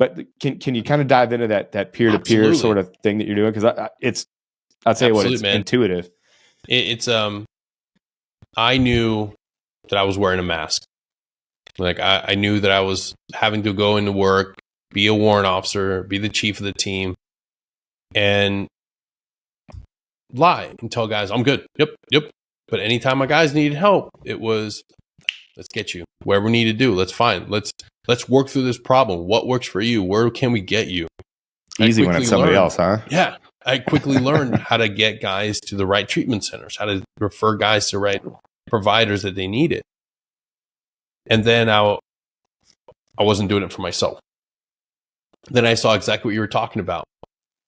But can you kind of dive into that peer-to-peer sort of thing that you're doing? Because I'll tell you what, it's intuitive. It's I knew that I was wearing a mask. Like I knew that I was having to go into work, be a warrant officer, be the chief of the team, and lie and tell guys, I'm good. Yep. But anytime my guys needed help, it was, let's get you wherever we need to do. Let's find. Let's work through this problem. What works for you? Where can we get you? Easy when it's somebody else, huh? Yeah. I quickly learned how to get guys to the right treatment centers, how to refer guys to the right providers that they needed. And then I wasn't doing it for myself. Then I saw exactly what you were talking about.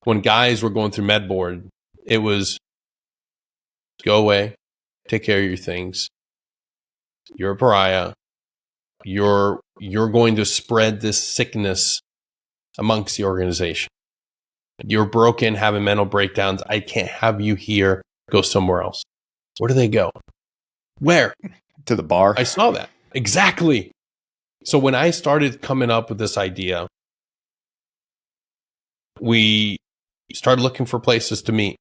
When guys were going through med board, it was go away, take care of your things. You're a pariah. You're going to spread this sickness amongst the organization. You're broken, having mental breakdowns. I can't have you here. Go somewhere else. Where do they go? Where? To the bar. I saw that. Exactly. So when I started coming up with this idea, we started looking for places to meet.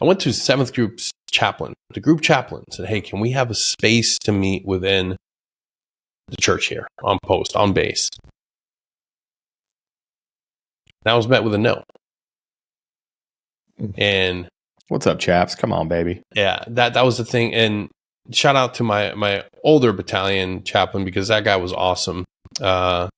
I went to 7th Group's chaplain, the group chaplain, said, hey, can we have a space to meet within the church here on post, on base? And I was met with a no. And what's up, chaps? Come on, baby. Yeah, that was the thing. And shout out to my older battalion chaplain, because that guy was awesome. I'm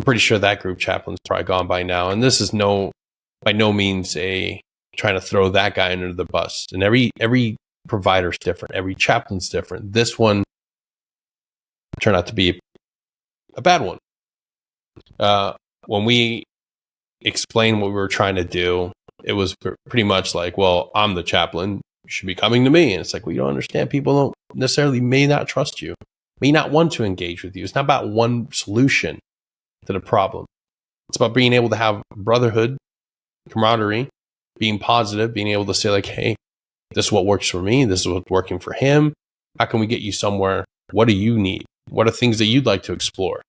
pretty sure that group chaplain's probably gone by now. And this is by no means trying to throw that guy under the bus. And every provider's different. Every chaplain's different. This one turned out to be a bad one. When we explained what we were trying to do, it was pretty much like, well, I'm the chaplain. You should be coming to me. And it's like, well, you don't understand. People don't necessarily may not trust you, may not want to engage with you. It's not about one solution to the problem. It's about being able to have brotherhood, camaraderie, being positive, being able to say like, hey, this is what works for me. This is what's working for him. How can we get you somewhere? What do you need? What are things that you'd like to explore?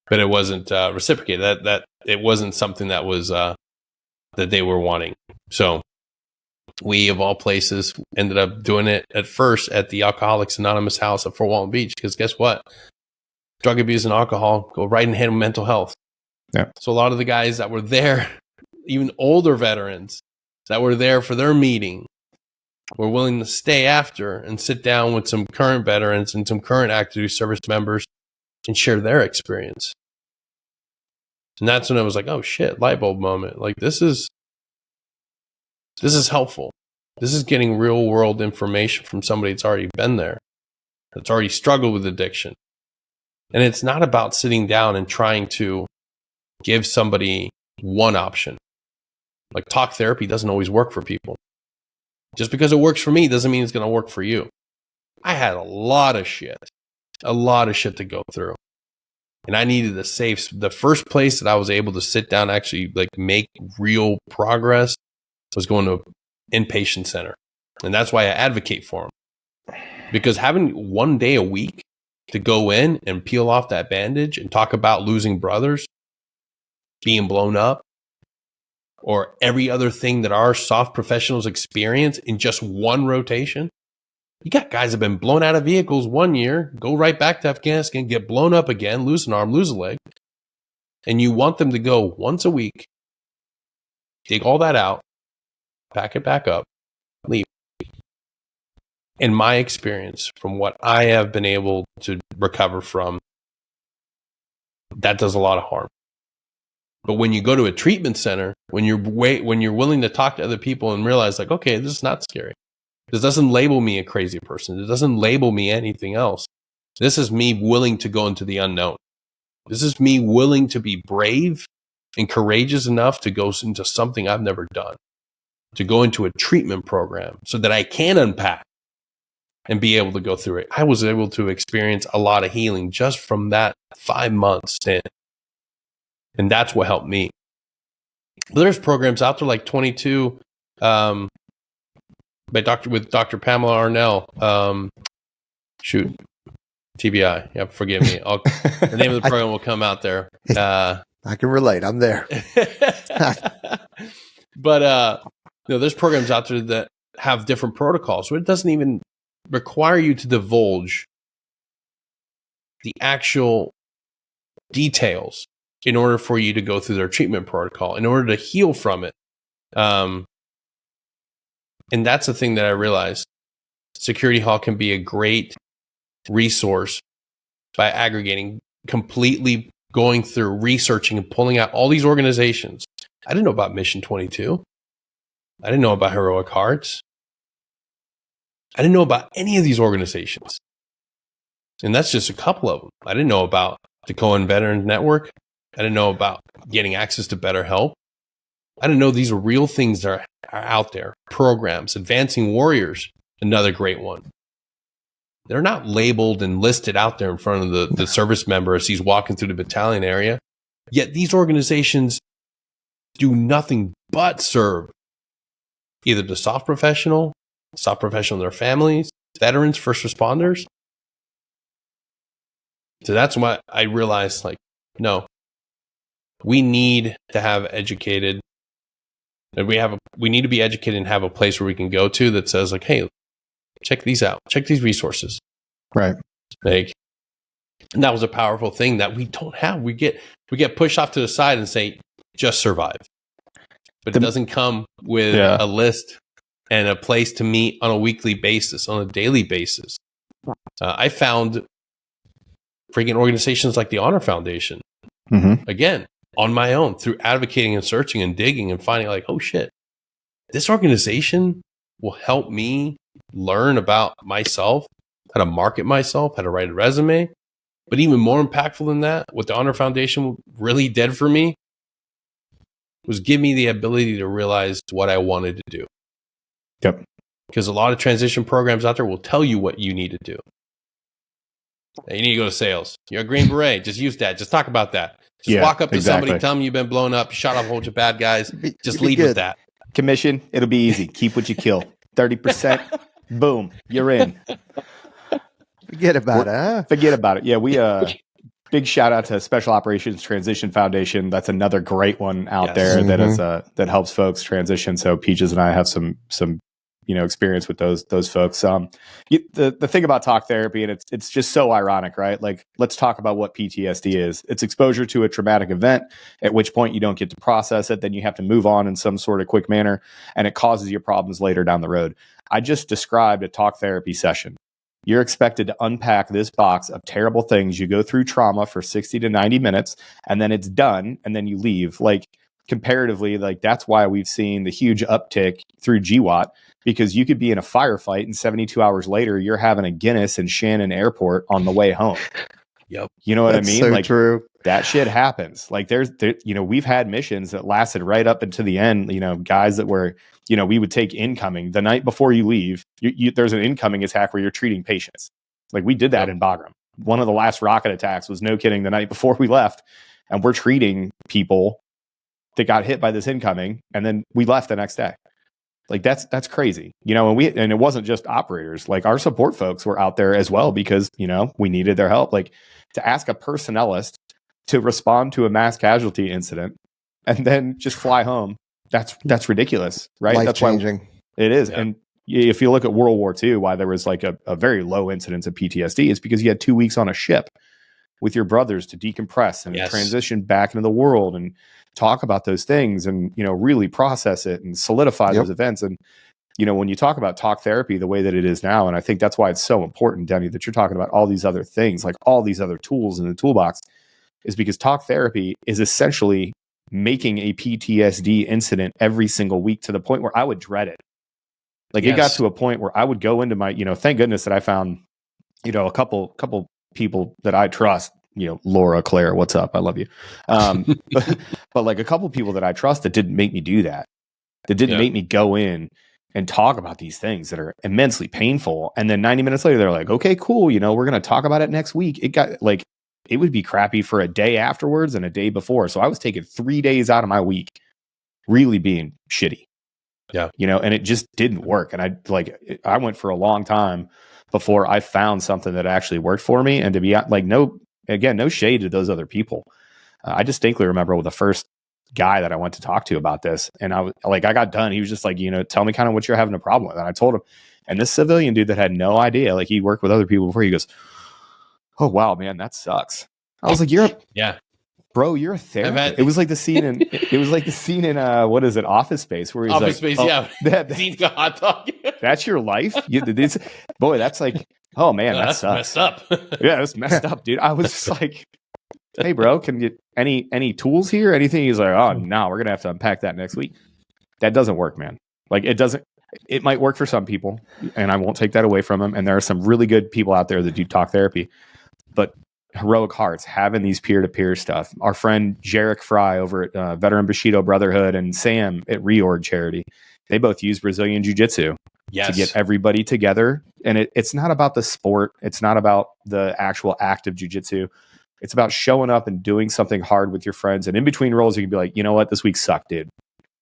But it wasn't reciprocated. That it wasn't something that was that they were wanting. So we, of all places, ended up doing it at first at the Alcoholics Anonymous house at Fort Walton Beach. Because guess what? Drug abuse and alcohol go right in hand with mental health. Yeah. So a lot of the guys that were there, even older veterans that were there for their meeting, were willing to stay after and sit down with some current veterans and some current active duty service members and share their experience. And that's when I was like, oh shit, light bulb moment. Like this is helpful. This is getting real world information from somebody that's already been there, that's already struggled with addiction. And it's not about sitting down and trying to give somebody one option. Like talk therapy doesn't always work for people. Just because it works for me doesn't mean it's going to work for you. I had a lot of shit to go through. And I needed the first place that I was able to sit down, actually like make real progress, was going to an inpatient center. And that's why I advocate for them. Because having one day a week to go in and peel off that bandage and talk about losing brothers, being blown up, or every other thing that our soft professionals experience in just one rotation. You got guys that have been blown out of vehicles 1 year, go right back to Afghanistan, get blown up again, lose an arm, lose a leg. And you want them to go once a week, dig all that out, pack it back up, leave. In my experience, from what I have been able to recover from, that does a lot of harm. But when you go to a treatment center, when you're willing to talk to other people and realize like, okay, this is not scary. This doesn't label me a crazy person. It doesn't label me anything else. This is me willing to go into the unknown. This is me willing to be brave and courageous enough to go into something I've never done, to go into a treatment program so that I can unpack and be able to go through it. I was able to experience a lot of healing just from that 5-month stint. And that's what helped me. There's programs out there like 22, with Dr. Pamela Arnell. TBI. Yeah, forgive me. The name of the program will come out there. I can relate. I'm there. But there's programs out there that have different protocols, so it doesn't even require you to divulge the actual details in order for you to go through their treatment protocol, in order to heal from it. And that's the thing that I realized. Security Halt can be a great resource by aggregating, completely going through, researching, and pulling out all these organizations. I didn't know about Mission 22. I didn't know about Heroic Hearts. I didn't know about any of these organizations. And that's just a couple of them. I didn't know about the Cohen Veterans Network. I didn't know about getting access to BetterHelp. I didn't know these are real things that are out there. Programs, Advancing Warriors, another great one. They're not labeled and listed out there in front of the service member as he's walking through the battalion area. Yet these organizations do nothing but serve either the soft professional and their families, veterans, first responders. So that's why I realized, no, we need to have educated, and we need to be educated and have a place where we can go to that says, hey, check these out, check these resources. Right. And that was a powerful thing that we don't have. We get pushed off to the side and say, just survive. But it doesn't come with a list and a place to meet on a weekly basis, on a daily basis. I found freaking organizations like the Honor Foundation, again, on my own, through advocating and searching and digging and finding oh shit, this organization will help me learn about myself, how to market myself, how to write a resume. But even more impactful than that, what the Honor Foundation really did for me was give me the ability to realize what I wanted to do. Yep. Because a lot of transition programs out there will tell you what you need to do. You need to go to sales. You're a Green Beret. Just use that. Just talk about that. Just walk up to somebody, tell them you've been blown up, shot off a bunch of bad guys. Just lead with that. Commission, it'll be easy. Keep what you kill. 30%, boom, you're in. Forget about it, huh? Forget about it. Yeah, we big shout out to Special Operations Transition Foundation. That's another great one out there that is that helps folks transition. So Peaches and I have some experience with those folks. The thing about talk therapy, and it's just so ironic, right? Let's talk about what PTSD is. It's exposure to a traumatic event, at which point you don't get to process it. Then you have to move on in some sort of quick manner, and it causes you problems later down the road. I just described a talk therapy session. You're expected to unpack this box of terrible things. You go through trauma for 60 to 90 minutes, and then it's done, and then you leave. Comparatively, that's why we've seen the huge uptick through GWAT, because you could be in a firefight and 72 hours later, you're having a Guinness in Shannon Airport on the way home. Yep. You know what I mean? So true. That shit happens. We've had missions that lasted right up into the end, guys that were, we would take incoming the night before you leave. There's an incoming attack where you're treating patients. We did that in Bagram. One of the last rocket attacks was, no kidding, the night before we left, and we're treating people that got hit by this incoming, and then we left the next day. That's crazy, and it wasn't just operators. Our support folks were out there as well, because we needed their help. To ask a personnelist to respond to a mass casualty incident and then just fly home, that's ridiculous, right? Life that's changing. Why it is. Yeah. And if you look at World War II, why there was a very low incidence of PTSD, it's because you had 2 weeks on a ship with your brothers to decompress and transition back into the world and talk about those things and, really process it and solidify those events. And, when you talk about talk therapy the way that it is now, and I think that's why it's so important, Denny, that you're talking about all these other things, all these other tools in the toolbox, is because talk therapy is essentially making a PTSD incident every single week, to the point where I would dread it. It got to a point where I would go into my, thank goodness that I found, a couple people that I trust, Laura, Claire, what's up? I love you. But a couple people that I trust that didn't make me do that. That didn't make me go in and talk about these things that are immensely painful. And then 90 minutes later, they're like, okay, cool. We're going to talk about it next week. It got it would be crappy for a day afterwards and a day before. So I was taking 3 days out of my week, really being shitty. Yeah. And it just didn't work. And I went for a long time before I found something that actually worked for me. And to be like, no shade to those other people. I distinctly remember the first guy that I went to talk to about this. And I got done. He was just like, tell me kind of what you're having a problem with. And I told him, and this civilian dude that had no idea, like he worked with other people before, he goes, oh, wow, man, that sucks. I was like, bro, you're a therapist. It was like the scene in what is it, Office Space, where he's Office like, Space, Dean's got hot dog. That's your life? Boy, that's like, oh man, that's messed up. Yeah, that's messed up, dude. I was just like, hey, bro, can you any tools here? Anything? He's like, oh no, we're gonna have to unpack that next week. That doesn't work, man. Like it doesn't. It might work for some people, and I won't take that away from them. And there are some really good people out there that do talk therapy, but Heroic Hearts having these peer-to-peer stuff. Our friend Jarek Fry over at Veteran Bushido Brotherhood and Sam at Reorg Charity, they both use Brazilian Jiu-Jitsu to get everybody together. And it's not about the sport. It's not about the actual act of jiu-jitsu. It's about showing up and doing something hard with your friends. And in between rolls, you can be like, you know what? This week sucked, dude.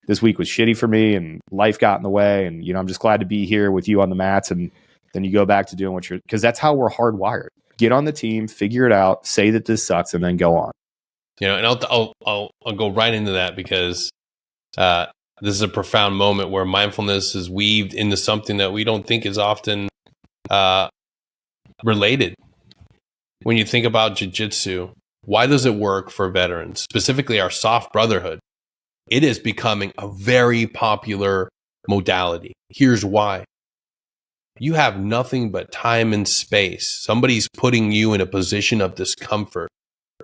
This week was shitty for me and life got in the way. And, I'm just glad to be here with you on the mats. And then you go back to doing because that's how we're hardwired. Get on the team, figure it out, say that this sucks, and then go on. And I'll go right into that because this is a profound moment where mindfulness is weaved into something that we don't think is often related. When you think about jiu-jitsu, why does it work for veterans, specifically our soft brotherhood? It is becoming a very popular modality. Here's why. You have nothing but time and space. Somebody's putting you in a position of discomfort.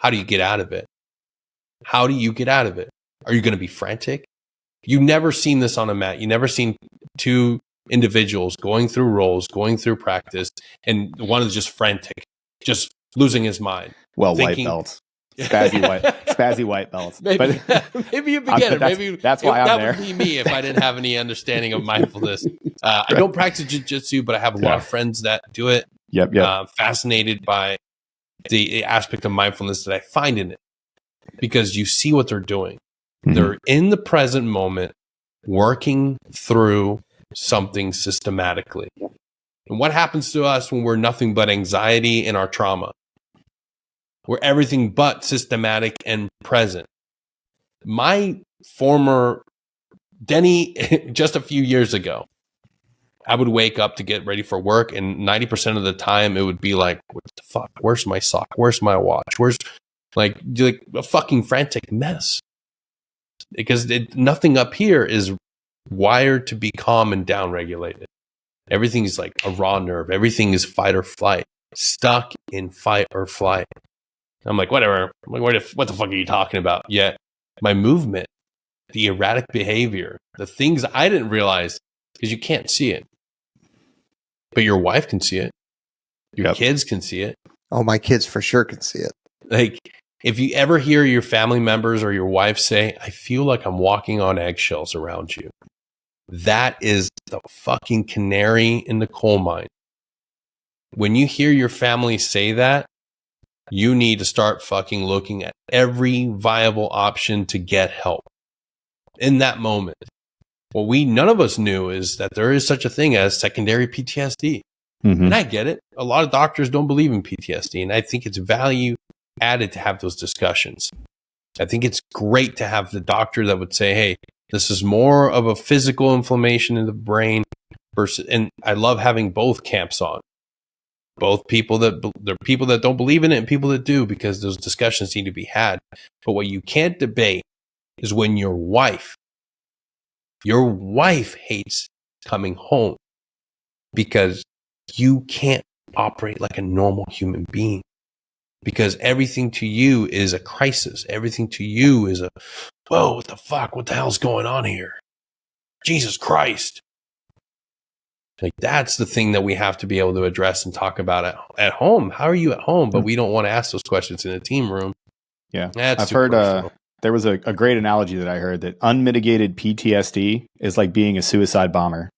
How do you get out of it? How do you get out of it? Are you going to be frantic? You've never seen this on a mat. You've never seen two individuals going through rolls, going through practice, and one is just frantic, just losing his mind. Well, thinking, white belts. Spazzy white belts. Maybe a beginner. That's why I'm that there. That would be me if I didn't have any understanding of mindfulness. I don't practice jiu-jitsu, but I have a lot of friends that do it. Yep. Fascinated by the aspect of mindfulness that I find in it because you see what they're doing. Mm-hmm. They're in the present moment, working through something systematically. And what happens to us when we're nothing but anxiety and our trauma? We're everything but systematic and present. My former Denny, just a few years ago, I would wake up to get ready for work, and 90% of the time it would be like, what the fuck? Where's my sock? Where's my watch? Where's like a fucking frantic mess? Because nothing up here is wired to be calm and downregulated. Everything is like a raw nerve. Everything is fight or flight, stuck in fight or flight. I'm like, whatever. I'm like, what the fuck are you talking about? Yet my movement, the erratic behavior, the things I didn't realize, because you can't see it. But your wife can see it. Your kids can see it. Oh, my kids for sure can see it. Like, if you ever hear your family members or your wife say, I feel like I'm walking on eggshells around you, that is the fucking canary in the coal mine. When you hear your family say that, you need to start fucking looking at every viable option to get help in that moment. What none of us knew is that there is such a thing as secondary PTSD. Mm-hmm. And I get it. A lot of doctors don't believe in PTSD. And I think it's value added to have those discussions. I think it's great to have the doctor that would say, hey, this is more of a physical inflammation in the brain versus, and I love having both camps on. Both people there are people that don't believe in it and people that do, because those discussions need to be had. But what you can't debate is when your wife hates coming home because you can't operate like a normal human being, because everything to you is a crisis. Everything to you is whoa, what the fuck? What the hell's going on here? Jesus Christ. Like, that's the thing that we have to be able to address and talk about at home. How are you at home? But we don't want to ask those questions in a team room. Yeah. I've heard there was a great analogy that I heard, that unmitigated PTSD is like being a suicide bomber.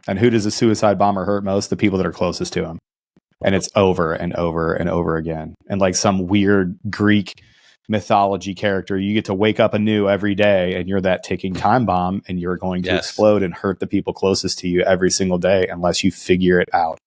And who does a suicide bomber hurt most? The people that are closest to him. And it's over and over and over again. And like some weird Greek mythology character. You get to wake up anew every day, and you're that ticking time bomb, and you're going to explode and hurt the people closest to you every single day unless you figure it out.